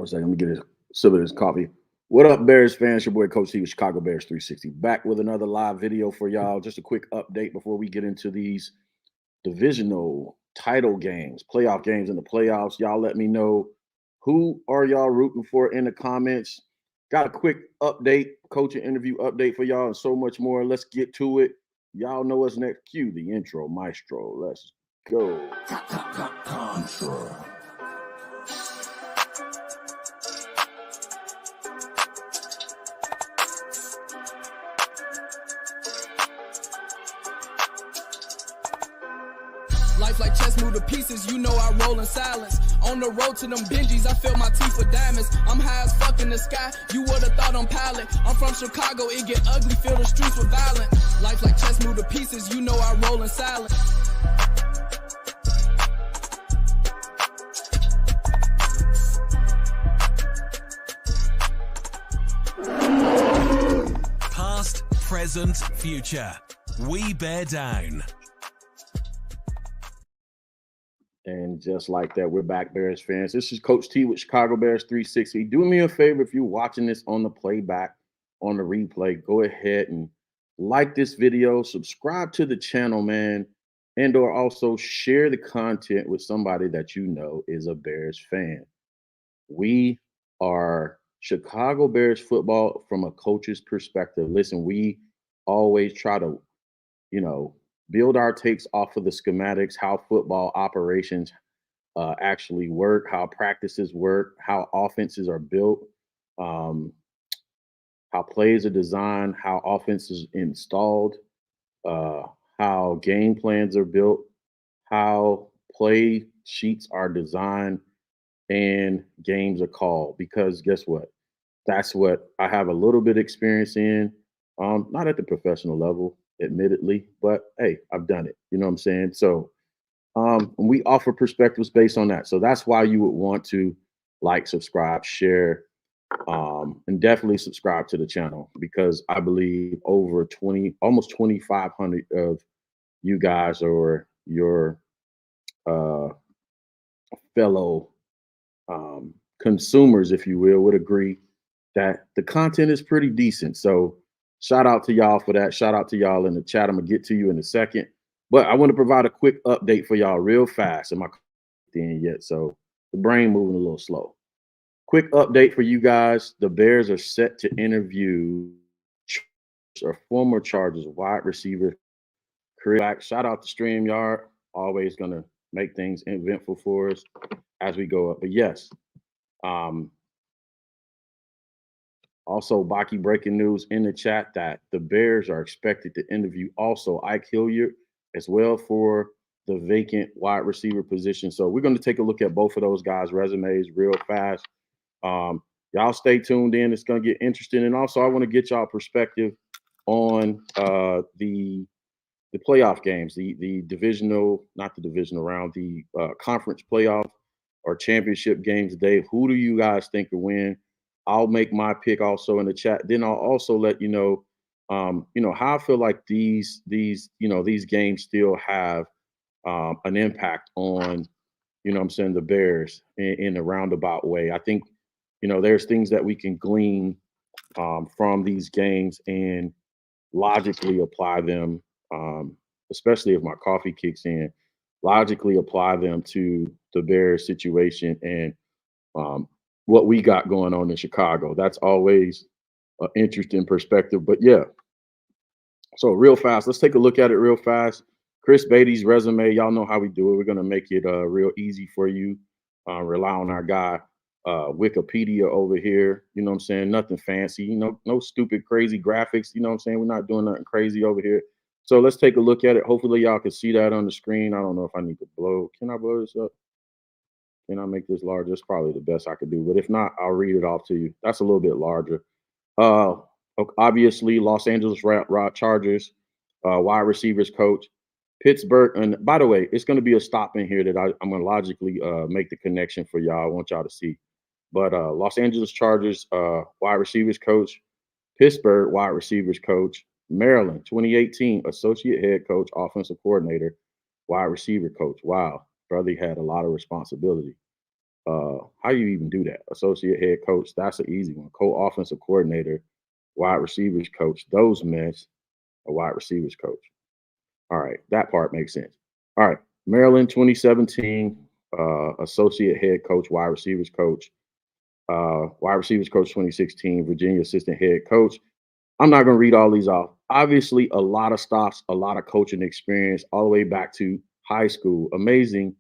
on a second. Let me get a sip of this coffee. What up, Bears fans? Your boy Coach T with Chicago Bears 360 back with another live video for y'all. Just a quick update before we get into these divisional title games, playoff games in the playoffs. Y'all let me know who are y'all rooting for in the comments. Got a quick update, coaching interview update for y'all and so much more. Let's get to it. Y'all know what's next. Cue the intro, maestro. Let's go. Contra. Life like chess, move to pieces, you know I roll in silence. On the road to them Benjis, I feel my teeth with diamonds. I'm high as fuck in the sky, you would've thought I'm pilot. I'm from Chicago, it get ugly, fill the streets with violence. Life like chess, move to pieces, you know I roll in silence. Past, present, future. We bear down. And just like that, we're back, Bears fans. This is Coach T with Chicago Bears 360. Do me a favor, if you're watching this on the playback, on the replay, go ahead and like this video, subscribe to the channel, man, and or also share the content with somebody that you know is a Bears fan. We are Chicago Bears football from a coach's perspective. Listen, we always try to, build our takes off of the schematics, how football operations actually work, how practices work, how offenses are built, how plays are designed, how offenses installed, how game plans are built, how play sheets are designed, and games are called. Because guess what? That's what I have a little bit experience in, not at the professional level, admittedly, but hey, I've done it. You know what I'm saying? So we offer perspectives based on that. So that's why you would want to like, subscribe, share, and definitely subscribe to the channel, because I believe over 20, almost 2,500 of you guys or your fellow consumers, if you will, would agree that the content is pretty decent. So shout out to y'all for that. Shout out to y'all in the chat. I'm gonna get to you in a second, but I want to provide a quick update for y'all real fast. Am I in yet? So the brain moving a little slow. Quick update for you guys. The Bears are set to interview or former Chargers wide receiver Chris. Shout out to StreamYard. Always gonna make things eventful for us as we go up. But yes, also, Baki breaking news in the chat that the Bears are expected to interview also Ike Hilliard as well for the vacant wide receiver position. So we're going to take a look at both of those guys' resumes real fast. Y'all stay tuned in. It's going to get interesting. And also, I want to get y'all perspective on the playoff games, the divisional, not the divisional round, the conference playoff or championship games today. Who do you guys think will win? I'll make my pick also in the chat. Then I'll also let you know, how I feel like these games still have an impact on, the Bears in a roundabout way. I think, there's things that we can glean from these games and logically apply them, especially if my coffee kicks in, logically apply them to the Bears situation and what we got going on in Chicago. That's always an interesting perspective. But yeah, so real fast, let's take a look at it real fast. Chris Beatty's resume, y'all know how we do it. We're going to make it real easy for you. Rely on our guy, Wikipedia over here. You know what I'm saying? Nothing fancy, no stupid, crazy graphics. You know what I'm saying? We're not doing nothing crazy over here. So let's take a look at it. Hopefully y'all can see that on the screen. I don't know if I need to blow. Can I blow this up? Can I make this larger? That's probably the best I could do. But if not, I'll read it off to you. That's a little bit larger. Obviously, Los Angeles Chargers, wide receivers coach. Pittsburgh, and by the way, it's going to be a stop in here that I'm going to logically make the connection for y'all. I want y'all to see. But Los Angeles Chargers, wide receivers coach. Pittsburgh, wide receivers coach. Maryland, 2018, associate head coach, offensive coordinator, wide receiver coach. Wow. Brother had a lot of responsibility. How you even do that? Associate head coach, that's an easy one. Co-offensive coordinator, wide receivers coach, those mess, a wide receivers coach. All right, that part makes sense. All right, Maryland 2017, associate head coach, wide receivers coach 2016, Virginia assistant head coach. I'm not going to read all these off. Obviously, a lot of stops, a lot of coaching experience, all the way back to high school. Amazing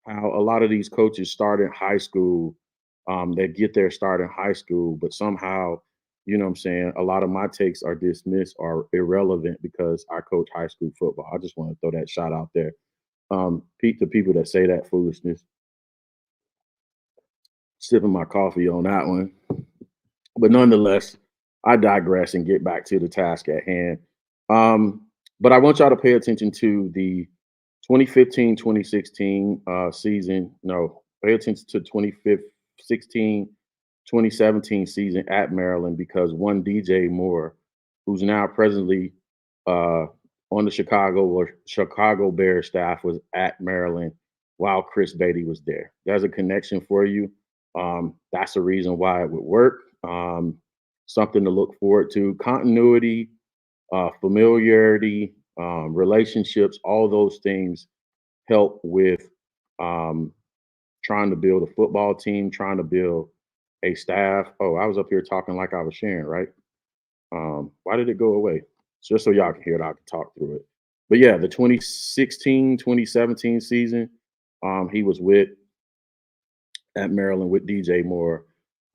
how a lot of these coaches start in high school. They get their start in high school, but somehow, you know what I'm saying, a lot of my takes are dismissed or irrelevant because I coach high school football. I just want to throw that shot out there. Pete, the people that say that foolishness, sipping my coffee on that one. But nonetheless, I digress and get back to the task at hand. Um, but I want y'all to pay attention to the 2015-2016 season. No, pay attention to 2016-2017 season at Maryland because one DJ Moore, who's now presently uh, on the Chicago Bears staff, was at Maryland while Chris Beatty was there. There's a connection for you. That's the reason why it would work. Something to look forward to. Continuity, familiarity, relationships, all those things help with um, trying to build a football team, trying to build a staff. Oh, I was up here talking like I was sharing, right? Why did it go away? Just so y'all can hear it, I can talk through it. But yeah, the 2016-2017 season, he was with at Maryland with DJ Moore.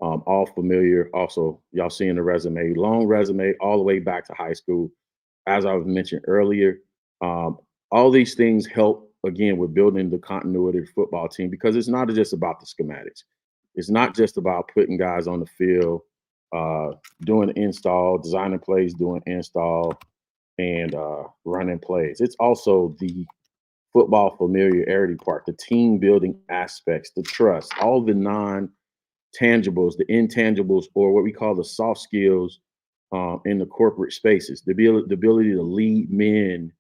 All familiar. Also, y'all seeing the resume, long resume, all the way back to high school. As I was mentioned earlier, um, all these things help again with building the continuity of the football team because it's not just about the schematics. It's not just about putting guys on the field, uh, doing install, designing plays, doing install, and running plays. It's also the football familiarity part, the team building aspects, the trust, all the non tangibles, the intangibles, or what we call the soft skills in the corporate spaces, the ability to lead men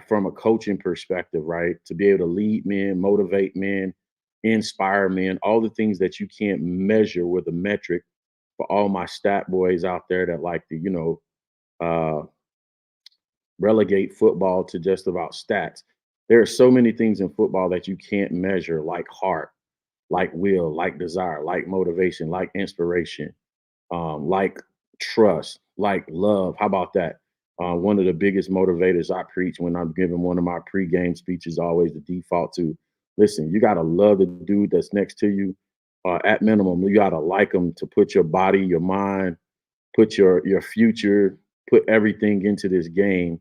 from a coaching perspective, right? To be able to lead men, motivate men, inspire men, all the things that you can't measure with a metric for all my stat boys out there that like to, uh, relegate football to just about stats. There are so many things in football that you can't measure, like heart, like will, like desire, like motivation, like inspiration, like trust, like love. How about that? One of the biggest motivators I preach when I'm giving one of my pregame speeches, always the default to listen, you got to love the dude that's next to you. At minimum, you got to like them to put your body, your mind, put your future, put everything into this game.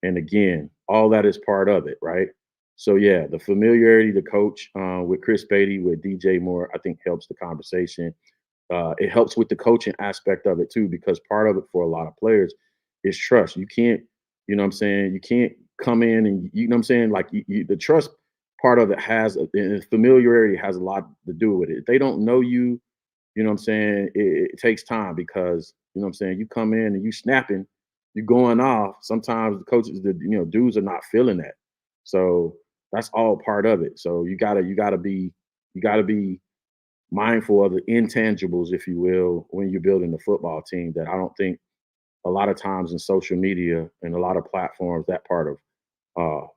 And again, all that is part of it, right? So yeah, the familiarity to coach with Chris Beatty, with DJ Moore, I think helps the conversation. It helps with the coaching aspect of it too, because part of it for a lot of players is trust. You can't, you know what I'm saying? You can't come in and, you know what I'm saying? Like the trust part of it has, and familiarity has a lot to do with it. If they don't know you, you know what I'm saying? It takes time because, you know what I'm saying? You come in and you snapping, you going off. Sometimes the coaches, dudes are not feeling that. So that's all part of it. So you gotta be mindful of the intangibles, if you will, when you're building the football team that I don't think a lot of times in social media and a lot of platforms, that part of uh,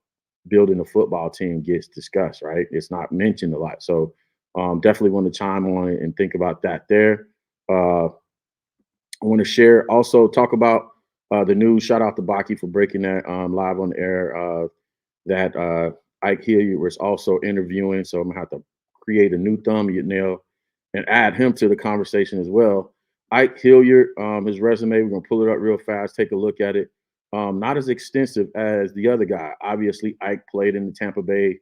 building a football team gets discussed, right? It's not mentioned a lot. So definitely want to chime on it and think about that there. I want to share, also talk about the news. Shout out to Baki for breaking that live on the air. That Ike Hilliard was also interviewing. So I'm gonna have to create a new thumbnail and add him to the conversation as well. Ike Hilliard, his resume, we're gonna pull it up real fast, take a look at it. Not as extensive as the other guy. Obviously, Ike played in the Tampa Bay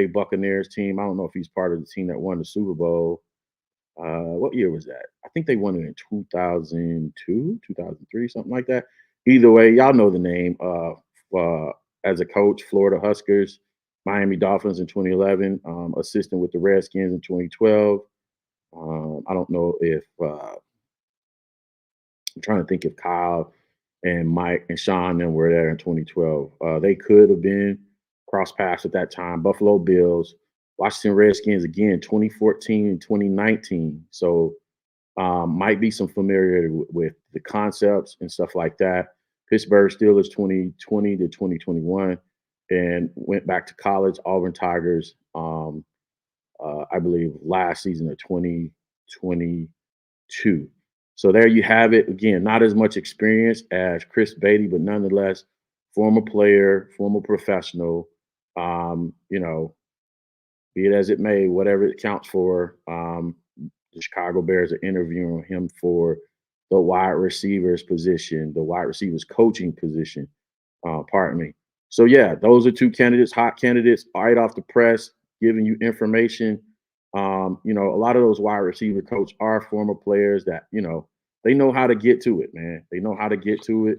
Buccaneers team. I don't know if he's part of the team that won the Super Bowl. What year was that? I think they won it in 2002, 2003, something like that. Either way, y'all know the name. As a coach, Florida Huskers, Miami Dolphins in 2011, assistant with the Redskins in 2012. I don't know if I'm trying to think if Kyle and Mike and Sean then were there in 2012. They could have been cross paths at that time. Buffalo Bills. Washington Redskins again, 2014 and 2019. So might be some familiarity with the concepts and stuff like that. Pittsburgh Steelers 2020 to 2021, and went back to college. Auburn Tigers, I believe, last season of 2022. So there you have it. Again, not as much experience as Chris Beatty, but nonetheless, former player, former professional. You know, be it as it may, whatever it counts for. The Chicago Bears are interviewing him for the wide receivers position, the wide receivers coaching position. Pardon me. So yeah, those are two candidates, hot candidates, right off the press, giving you information. You know, a lot of those wide receiver coach are former players that, you know, they know how to get to it, man. They know how to get to it.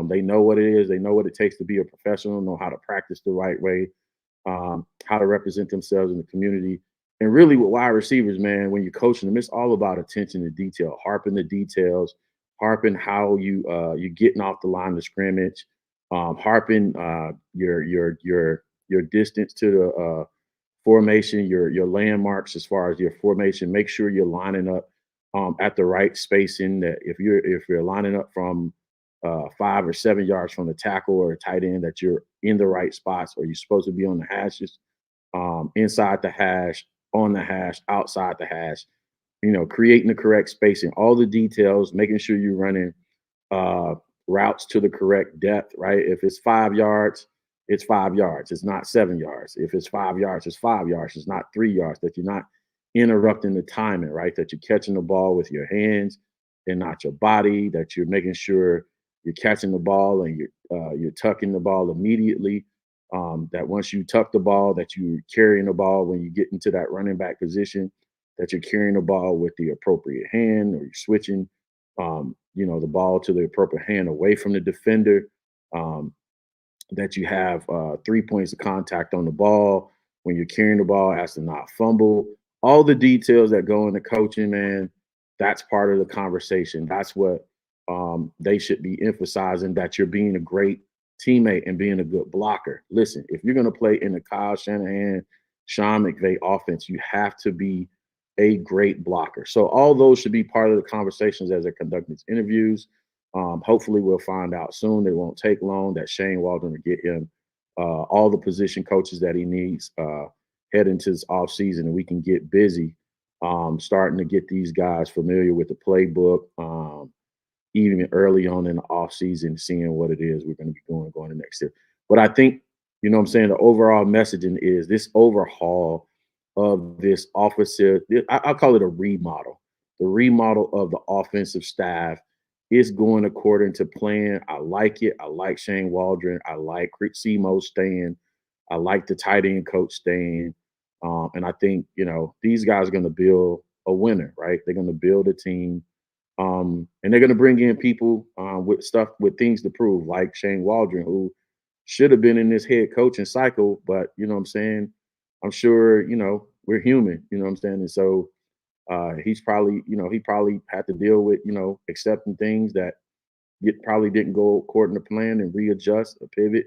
They know what it is. They know what it takes to be a professional, know how to practice the right way, how to represent themselves in the community. And really, with wide receivers, man, when you're coaching them, it's all about attention to detail, harping the details, harping how you're getting off the line of scrimmage, harping your distance to the formation, your landmarks as far as your formation. Make sure you're lining up at the right spacing. That if you're lining up from 5 or 7 yards from the tackle or a tight end, that you're in the right spots, or you're supposed to be on the hashes, inside the hash, on the hash, outside the hash. You know, creating the correct spacing, all the details, making sure you're running uh, routes to the correct depth. Right? If it's 5 yards, it's 5 yards. It's not 7 yards. If it's 5 yards, it's 5 yards. It's not 3 yards. That you're not interrupting the timing. Right? That you're catching the ball with your hands and not your body. That you're making sure you're catching the ball and you're tucking the ball immediately. That once you tuck the ball, that you're carrying the ball when you get into that running back position, that you're carrying the ball with the appropriate hand, or you're switching, you know, the ball to the appropriate hand away from the defender. Um, that you have 3 points of contact on the ball when you're carrying the ball, as to not fumble. All the details that go into coaching, man, that's part of the conversation. That's what they should be emphasizing, that you're being a great teammate and being a good blocker. Listen, if you're going to play in the Kyle Shanahan, Sean McVay offense, you have to be a great blocker. So all those should be part of the conversations as they're conducting these interviews. Hopefully, we'll find out soon. It won't take long that Shane Waldron will get him all the position coaches that he needs head into this offseason, and we can get busy starting to get these guys familiar with the playbook, even early on in the offseason, seeing what it is we're going to be doing going into next year. But I think, you know what I'm saying, the overall messaging is this overhaul of this offensive, I'll call it a remodel. The remodel of the offensive staff is going according to plan. I like it. I like Shane Waldron. I like Chris Semo staying. I like the tight end coach staying. And I think, you know, these guys are going to build a winner, right? They're going to build a team. And they're going to bring in people with things to prove, like Shane Waldron, who should have been in this head coaching cycle. But, you know what I'm saying? I'm sure, you know, we're human, you know what I'm saying? And so he's probably, you know, he probably had to deal with, you know, accepting things that probably didn't go according to plan, and readjust, a pivot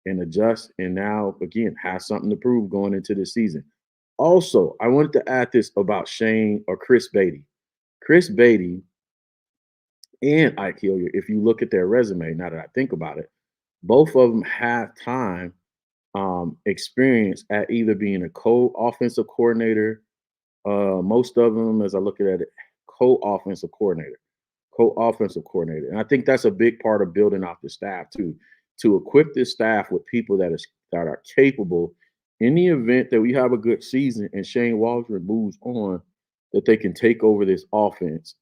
and adjust. And now, again, has something to prove going into the season. Also, I wanted to add this about Shane or Chris Beatty. Chris Beatty and Ike Hilliard, if you look at their resume, now that I think about it, both of them have time experience at either being a co-offensive coordinator. Most of them, as I look at it, co-offensive coordinator, co-offensive coordinator. And I think that's a big part of building out the staff too, to equip this staff with people that are capable in the event that we have a good season and Shane Waldron moves on, that they can take over this offense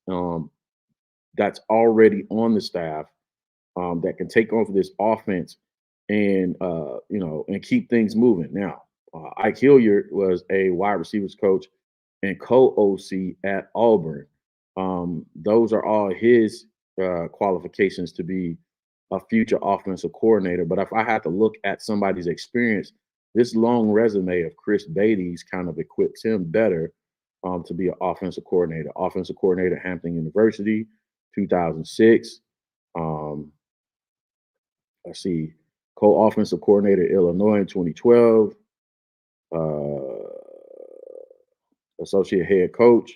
that's already on the staff, that can take over this offense and you know, and keep things moving. Now, Ike Hilliard was a wide receivers coach and co-OC at Auburn. Those are all his qualifications to be a future offensive coordinator. But if I had to look at somebody's experience, this long resume of Chris Beatty's kind of equips him better to be an offensive coordinator. Offensive coordinator, Hampton University, 2006. Let's see, co-offensive coordinator, Illinois in 2012. associate head coach,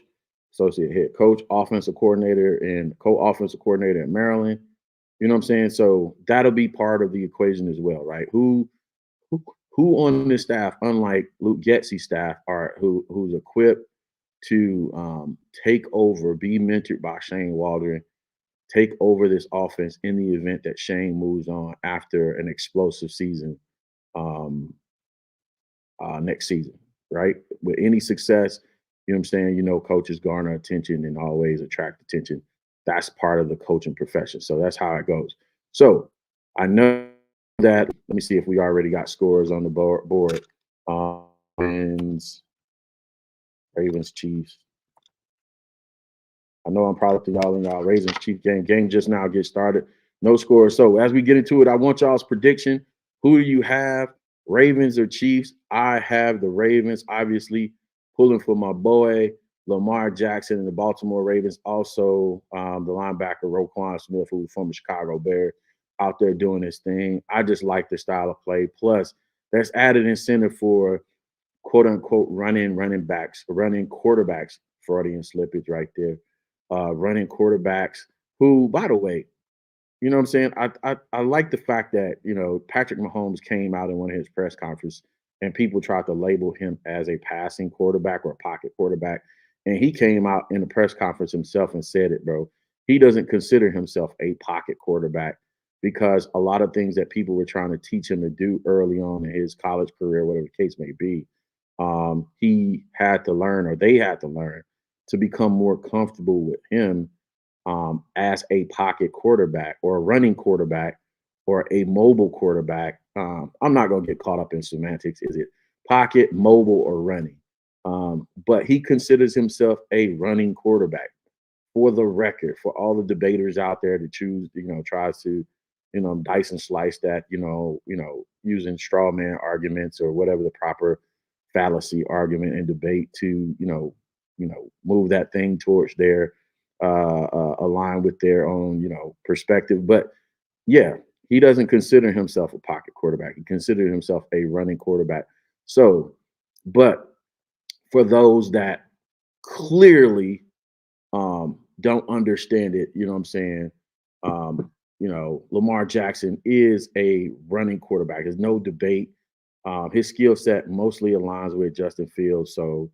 offensive coordinator, and co-offensive coordinator at Maryland. You know what I'm saying? So that'll be part of the equation as well, right? Who, who on this staff, unlike Luke Getsy's staff, who's equipped to take over, be mentored by Shane Waldron, take over this offense in the event that Shane moves on after an explosive season um, next season, right? With any success, you know what I'm saying? You know, coaches garner attention and always attract attention. That's part of the coaching profession. So that's how it goes. So I know that. Let me see if we already got scores on the board. Ravens, Chiefs. I know I'm probably y'all in y'all Ravens Chiefs game. Game just now gets started. No scores. So as we get into it, I want y'all's prediction. Who do you have? Ravens or Chiefs? I have the Ravens, obviously, pulling for my boy Lamar Jackson and the Baltimore Ravens. Also, the linebacker Roquan Smith, who's from the Chicago Bears, out there doing his thing. I just like the style of play. Plus, there's added incentive for quote unquote running quarterbacks. Freudian slippage right there. Running quarterbacks who, by the way, you know what I'm saying? I like the fact that, you know, Patrick Mahomes came out in one of his press conferences and people tried to label him as a passing quarterback or a pocket quarterback. And he came out in the press conference himself and said it, bro. He doesn't consider himself a pocket quarterback because a lot of things that people were trying to teach him to do early on in his college career, whatever the case may be, he had to learn, or they had to learn, to become more comfortable with him as a pocket quarterback or a running quarterback or a mobile quarterback. I'm not going to get caught up in semantics. Is it pocket, mobile, or running? But he considers himself a running quarterback. For the record, for all the debaters out there to choose, tries to, dice and slice that, using straw man arguments or whatever the proper fallacy argument and debate to, move that thing towards their align with their own, perspective. But yeah, he doesn't consider himself a pocket quarterback. He considers himself a running quarterback. So, but for those that clearly don't understand it, you know what I'm saying? Lamar Jackson is a running quarterback. There's no debate. His skill set mostly aligns with Justin Fields. So,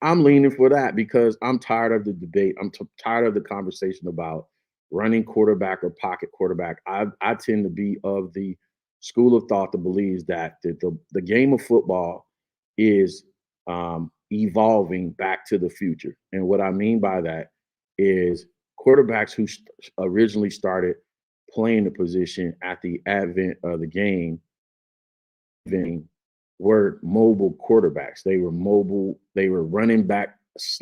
I'm leaning for that because I'm tired of the debate. I'm tired of the conversation about running quarterback or pocket quarterback. I tend to be of the school of thought that believes that the game of football is evolving back to the future. And what I mean by that is quarterbacks who originally started playing the position at the advent of the game were mobile quarterbacks. They were mobile. They were running back /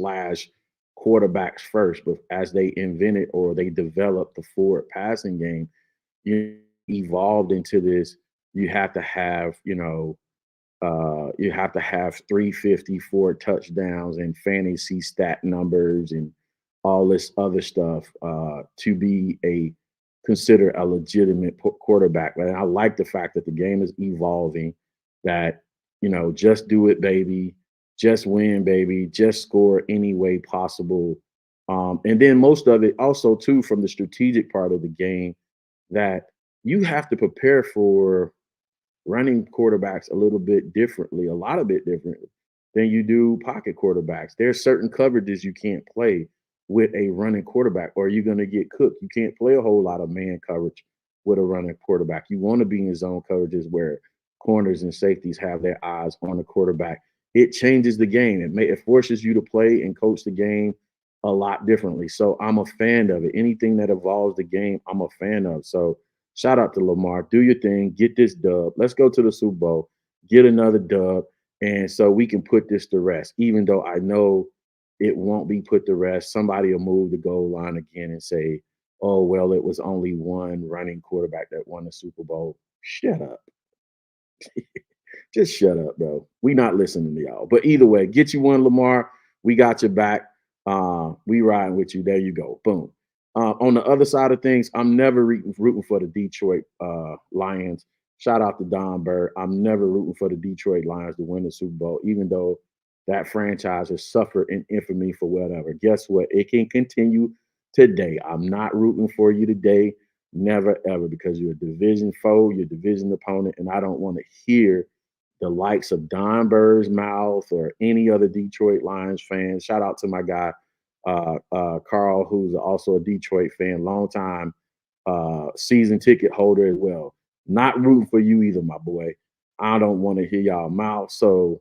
quarterbacks first, but as they invented or they developed the forward passing game, you evolved into this. You have to have, you have to have 354 touchdowns and fantasy stat numbers and all this other stuff to be considered a legitimate quarterback. And I like the fact that the game is evolving, that, just do it, baby. Just win, baby. Just score any way possible. And then most of it also, too, from the strategic part of the game, that you have to prepare for running quarterbacks a lot bit differently than you do pocket quarterbacks. There's certain coverages you can't play with a running quarterback or you're going to get cooked. You can't play a whole lot of man coverage with a running quarterback. You want to be in zone coverages where corners and safeties have their eyes on the quarterback. It changes the game. It forces you to play and coach the game a lot differently. So I'm a fan of it. Anything that evolves the game, I'm a fan of. So shout out to Lamar. Do your thing. Get this dub. Let's go to the Super Bowl. Get another dub. And so we can put this to rest, even though I know it won't be put to rest. Somebody will move the goal line again and say, oh, well, it was only one running quarterback that won the Super Bowl. Shut up. Just shut up, bro. We not listening to y'all. But either way, get you one, Lamar. We got your back. We riding with you. There you go. Boom. On the other side of things, I'm never rooting for the Detroit Lions. Shout out to Don Bird. I'm never rooting for the Detroit Lions to win the Super Bowl, even though that franchise has suffered in infamy for whatever. Guess what? It can continue today. I'm not rooting for you today, never ever, because you're a division foe, you're a division opponent, and I don't want to hear the likes of Don Burr's mouth or any other Detroit Lions fan. Shout out to my guy, Carl, who's also a Detroit fan, long time season ticket holder as well. Not rooting for you either, my boy. I don't want to hear y'all mouth. So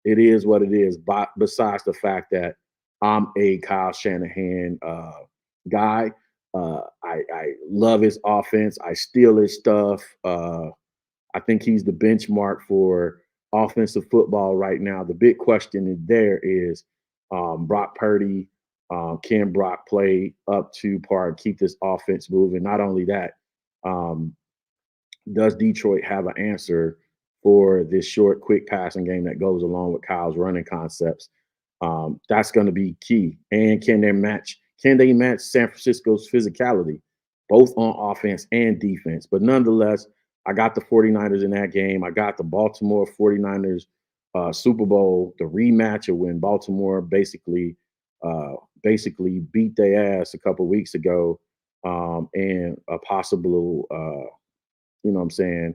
it is what it is. But besides the fact that I'm a Kyle Shanahan guy, I love his offense. I steal his stuff. I think he's the benchmark for offensive football right now. The big question is there is Brock Purdy. Can Brock play up to par and keep this offense moving? Not only that, does Detroit have an answer for this short, quick passing game that goes along with Kyle's running concepts? That's going to be key. And can they match San Francisco's physicality, both on offense and defense? But nonetheless, I got the 49ers in that game. I got the Baltimore 49ers Super Bowl, the rematch of when Baltimore basically beat their ass a couple weeks ago, and a possible, you know what I'm saying,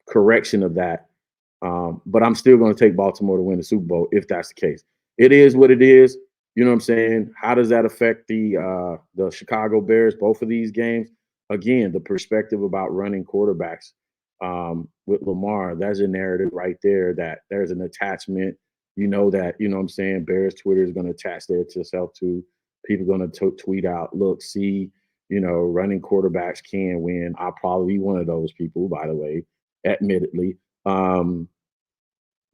correction of that. But I'm still going to take Baltimore to win the Super Bowl if that's the case. It is what it is. You know what I'm saying? How does that affect the Chicago Bears? Both of these games, again, the perspective about running quarterbacks with Lamar. There's a narrative right there that there's an attachment. You know that, you know what I'm saying, Bears Twitter is going to attach there to itself too. People going to tweet out, look, see, you know, running quarterbacks can win. I'll probably be one of those people, by the way, admittedly.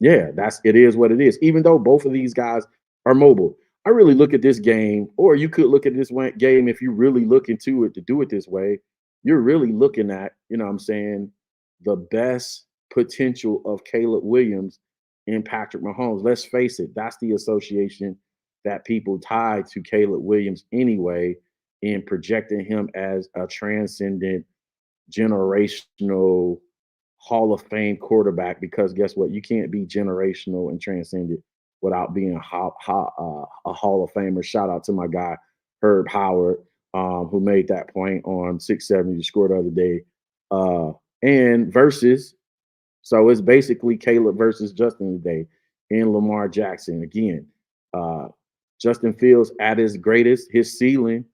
Yeah, it is what it is. Even though both of these guys are mobile, I really look at this game, or you could look at this game if you really look into it to do it this way. You're really looking at, you know what I'm saying, the best potential of Caleb Williams and Patrick Mahomes. Let's face it, that's the association that people tie to Caleb Williams anyway, in projecting him as a transcendent, generational Hall of Fame quarterback. Because guess what? You can't be generational and transcendent without being a Hall of Famer. Shout out to my guy, Herb Howard, who made that point on 670 to score the other day. And versus, so it's basically Caleb versus Justin today and Lamar Jackson. Again, Justin Fields at his greatest, his ceiling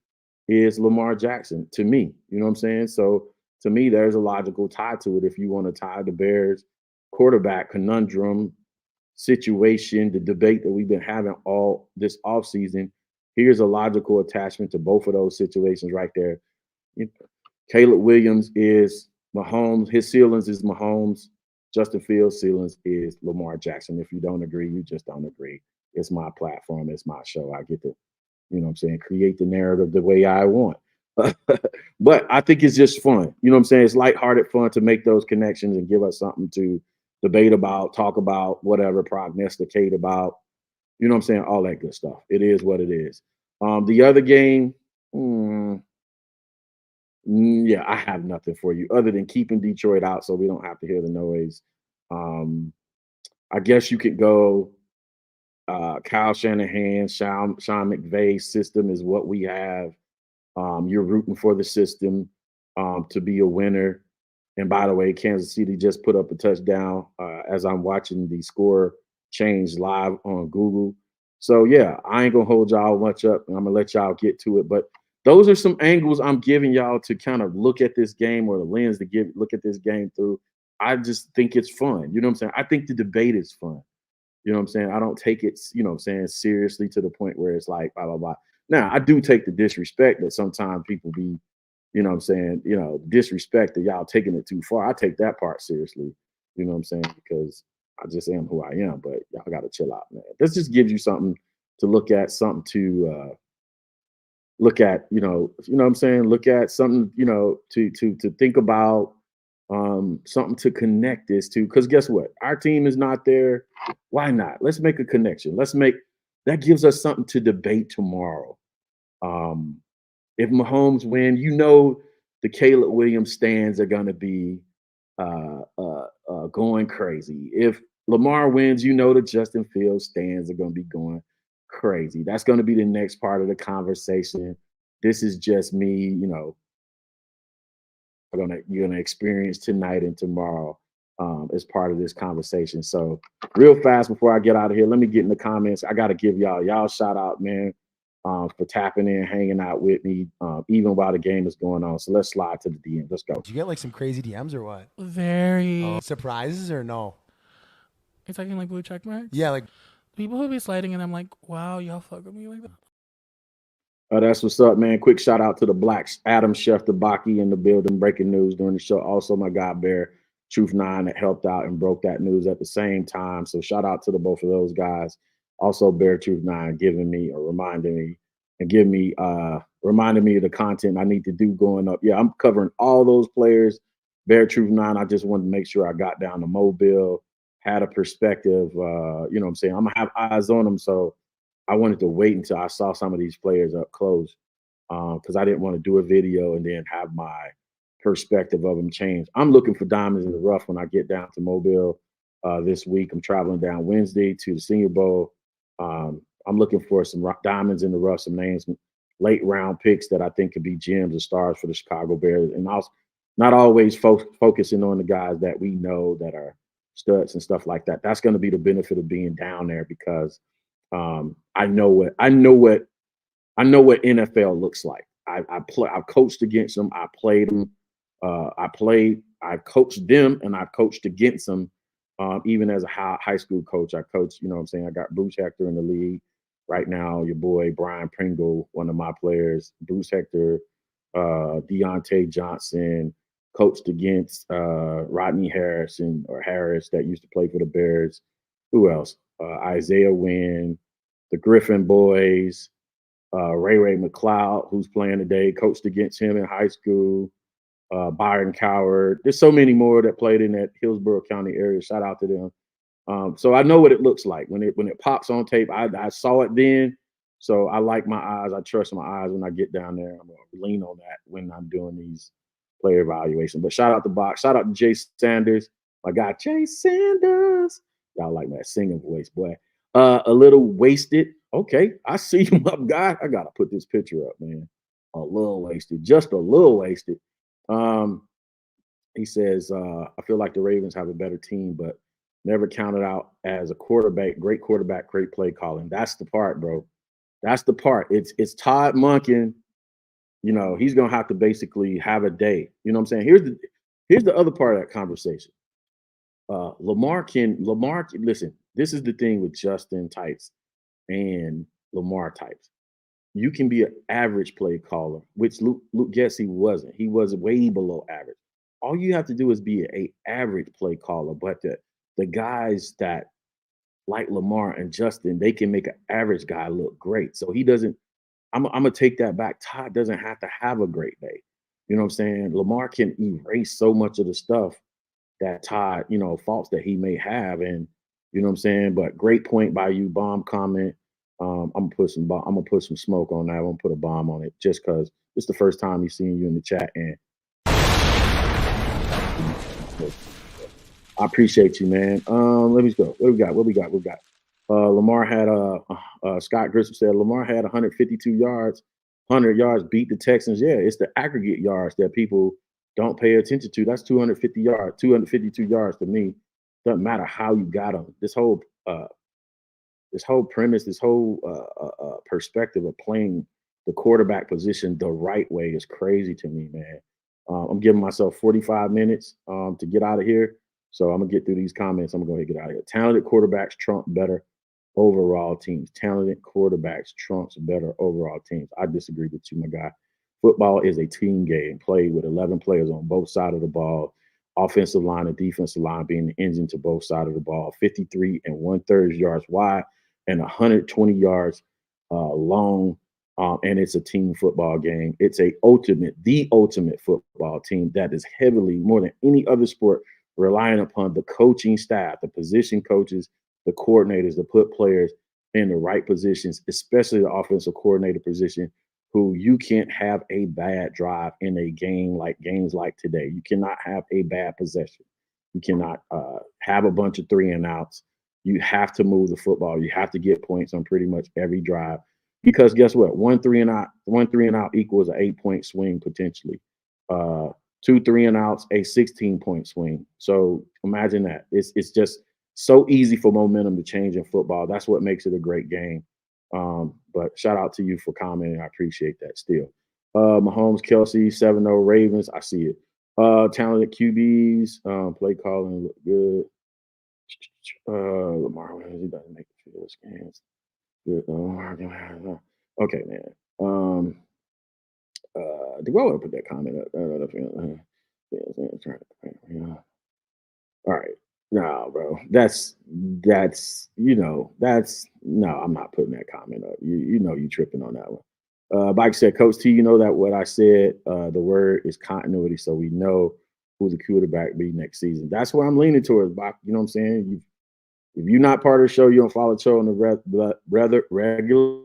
is Lamar Jackson to me. You know what I'm saying? So to me, there's a logical tie to it. If you want to tie the Bears quarterback conundrum situation, the debate that we've been having all this offseason, here's a logical attachment to both of those situations right there. Caleb Williams is Mahomes. His ceilings is Mahomes. Justin Fields' ceilings is Lamar Jackson. If you don't agree, you just don't agree. It's my platform. It's my show. I get to, you know what I'm saying, create the narrative the way I want. But I think it's just fun. You know what I'm saying? It's lighthearted fun to make those connections and give us something to debate about, talk about, whatever, prognosticate about. You know what I'm saying? All that good stuff. It is what it is. The other game, yeah, I have nothing for you other than keeping Detroit out so we don't have to hear the noise. I guess you could go Kyle Shanahan, Sean McVay's system is what we have. You're rooting for the system to be a winner. And by the way, Kansas City just put up a touchdown as I'm watching the score change live on Google. So, yeah, I ain't going to hold y'all much up, and I'm going to let y'all get to it. But those are some angles I'm giving y'all to kind of look at this game, or the lens to look at this game through. I just think it's fun. You know what I'm saying? I think the debate is fun. You know what I'm saying? I don't take it, you know what I'm saying, seriously to the point where it's like, blah, blah, blah. Now, I do take the disrespect that sometimes people be, you know what I'm saying, you know, disrespect that y'all taking it too far. I take that part seriously, you know what I'm saying, because I just am who I am, but y'all got to chill out, man. This just gives you something to look at, something to look at, you know what I'm saying? Look at something, you know, to think about, something to connect this to, because guess what? Our team is not there. Why not? Let's make a connection. That gives us something to debate tomorrow. If Mahomes win, you know, the Caleb Williams stands are going to be going crazy. If Lamar wins, the Justin Fields stands are going to be going crazy. That's going to be the next part of the conversation. This is just me, you're gonna experience tonight and tomorrow as part of this conversation. So real fast before I get out of here, let me get in the comments. I got to give y'all shout out, man, for tapping in, hanging out with me, even while the game is going on. So let's slide to the DM. Let's go. Did you get like some crazy DMs or what? Very. Surprises or no? You're talking like blue check marks? Yeah, like people who be sliding and I'm like, wow, y'all fuck with me like that. That's what's up, man. Quick shout out to the Blacks, Adam Chef Tabaki in the building, breaking news during the show. Also, my guy Bear Truth 9 that helped out and broke that news at the same time. So shout out to the both of those guys. Also, Bear Truth 9 giving me or reminding me of the content I need to do going up. Yeah, I'm covering all those players. Bear Truth 9, I just wanted to make sure I got down to Mobile, had a perspective. You know what I'm saying? I'm gonna have eyes on them, so I wanted to wait until I saw some of these players up close because I didn't want to do a video and then have my perspective of them change. I'm looking for diamonds in the rough when I get down to Mobile this week. I'm traveling down Wednesday to the Senior Bowl. I'm looking for some diamonds in the rough, some names, late round picks that I think could be gems or stars for the Chicago Bears. And also not always focusing on the guys that we know that are studs and stuff like that. That's going to be the benefit of being down there because I know what NFL looks like. I've coached against them. I played them. I coached them and I've coached against them. Even as a high school coach, I coached, you know what I'm saying? I got Bruce Hector in the league right now. Your boy, Brian Pringle, one of my players, Bruce Hector, Deontay Johnson, coached against Rodney Harris that used to play for the Bears. Who else? Isaiah Wynn, the Griffin boys, Ray McLeod, who's playing today, coached against him in high school, Byron Coward. There's so many more that played in that Hillsborough County area. Shout out to them. So I know what it looks like when it pops on tape. I saw it then, so I like my eyes. I trust my eyes when I get down there. I'm gonna lean on that when I'm doing these player evaluations. But shout out to Box. Shout out to Jay Sanders. My guy Jay Sanders. Y'all like that singing voice, boy. A little wasted. Okay, I see you, my guy. I gotta put this picture up, man. A little wasted, just a little wasted. He says, I feel like the Ravens have a better team, but never counted out as a great quarterback, great play calling. That's the part, bro. That's the part. It's Todd Monken. You know, he's gonna have to basically have a day. You know what I'm saying? Here's the other part of that conversation. Lamar listen, this is the thing with Justin types and Lamar types. You can be an average play caller, which Luke Gessie wasn't. He was way below average. All you have to do is be a average play caller. But the guys that like Lamar and Justin, they can make an average guy look great. So he doesn't. I'm gonna take that back. Todd doesn't have to have a great day. You know what I'm saying? Lamar can erase so much of the stuff that Todd, faults that he may have, and you know what I'm saying. But great point by you, bomb comment. I'm gonna put some smoke on that. I'm gonna put a bomb on it just because it's the first time he's seeing you in the chat, and I appreciate you, man. Let me go. What we got? Lamar had Scott Grissom said Lamar had 152 yards, 100 yards, beat the Texans. Yeah, it's the aggregate yards that people don't pay attention to. That's 250 yards, 252 yards to me. Doesn't matter how you got them. This whole premise, this whole perspective of playing the quarterback position the right way is crazy to me, man. I'm giving myself 45 minutes to get out of here. So I'm going to get through these comments. I'm going to get out of here. Talented quarterbacks trump better overall teams. Talented quarterbacks trumps better overall teams. I disagree with you, my guy. Football is a team game played with 11 players on both sides of the ball. Offensive line and defensive line being the engine to both sides of the ball. 53 and 1/3 yards wide and 120 yards long. And it's a team football game. It's the ultimate football team that is heavily, more than any other sport, relying upon the coaching staff, the position coaches, the coordinators to put players in the right positions, especially the offensive coordinator position, who you can't have a bad drive in a game like games like today. You cannot have a bad possession. You cannot have a bunch of 3-and-outs. You have to move the football. You have to get points on pretty much every drive. Because guess what? One 3-and-out equals an 8-point swing potentially. 2 3-and-outs, a 16-point swing. So imagine that. It's just so easy for momentum to change in football. That's what makes it a great game. But shout out to you for commenting. I appreciate that still. Mahomes, Kelsey, 7-0 Ravens. I see it. Talented QBs, play calling look good. Lamar, he doesn't make the field games. Good. Okay, man. Do I want to put that comment up? All right. No, bro. That's no, I'm not putting that comment up. You know you tripping on that one. Bike said, Coach T, you know that what I said, the word is continuity, so we know who the quarterback be next season. That's what I'm leaning towards, Bach. You know what I'm saying? If you're not part of the show, you don't follow the show on the regular.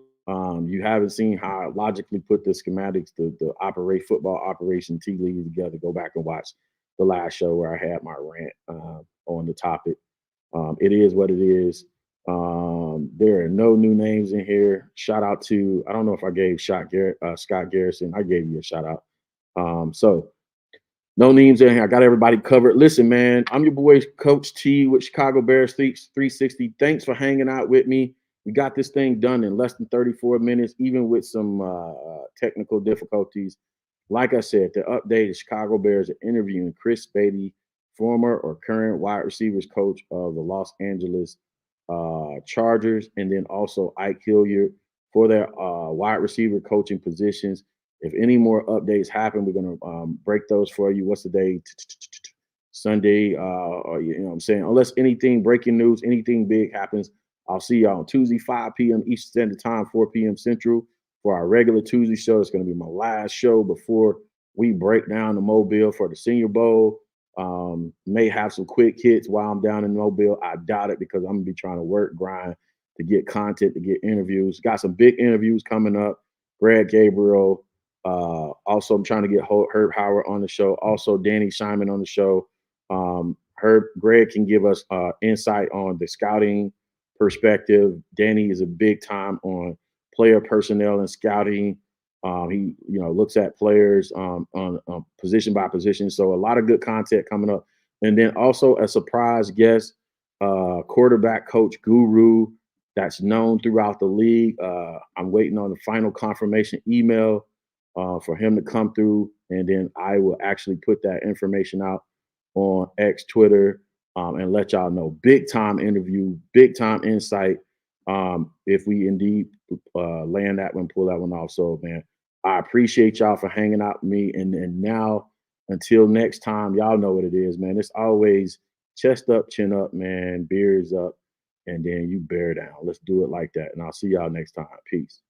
You haven't seen how I logically put the schematics, the football operation T League together. Go back and watch the last show where I had my rant on the topic. It is what it is. There are no new names in here. Shout out to, I don't know if I gave Scott Garrison. I gave you a shout out. So no names in here. I got everybody covered. Listen, man, I'm your boy Coach T with Chicago Bears 360. Thanks for hanging out with me. We got this thing done in less than 34 minutes, even with some technical difficulties. Like I said, the update is Chicago Bears are interviewing Chris Beatty, former or current wide receivers coach of the Los Angeles Chargers, and then also Ike Hilliard for their wide receiver coaching positions. If any more updates happen, we're going to break those for you. What's the day? Sunday. Or, you know what I'm saying? Unless anything, breaking news, anything big happens, I'll see y'all on Tuesday, 5 p.m. Eastern Standard Time, 4 p.m. Central for our regular Tuesday show. It's going to be my last show before we break down the Mobile for the Senior Bowl. May have some quick hits while I'm down in Mobile. I doubt it because I'm going to be trying to grind to get content, to get interviews. Got some big interviews coming up. Brad Gabriel. Also, I'm trying to get Herb Howard on the show. Also, Danny Scheinman on the show. Greg can give us insight on the scouting perspective. Danny is a big time on player personnel and scouting. He looks at players on position by position. So a lot of good content coming up. And then also a surprise guest, quarterback coach guru that's known throughout the league. I'm waiting on the final confirmation email for him to come through, and then I will actually put that information out on X, Twitter, and let y'all know. Big time interview, big time insight. If we indeed land that one, pull that one off. So, man, I appreciate y'all for hanging out with me. And now, until next time, y'all know what it is, man. It's always chest up, chin up, man, beers up, and then you bear down. Let's do it like that. And I'll see y'all next time. Peace.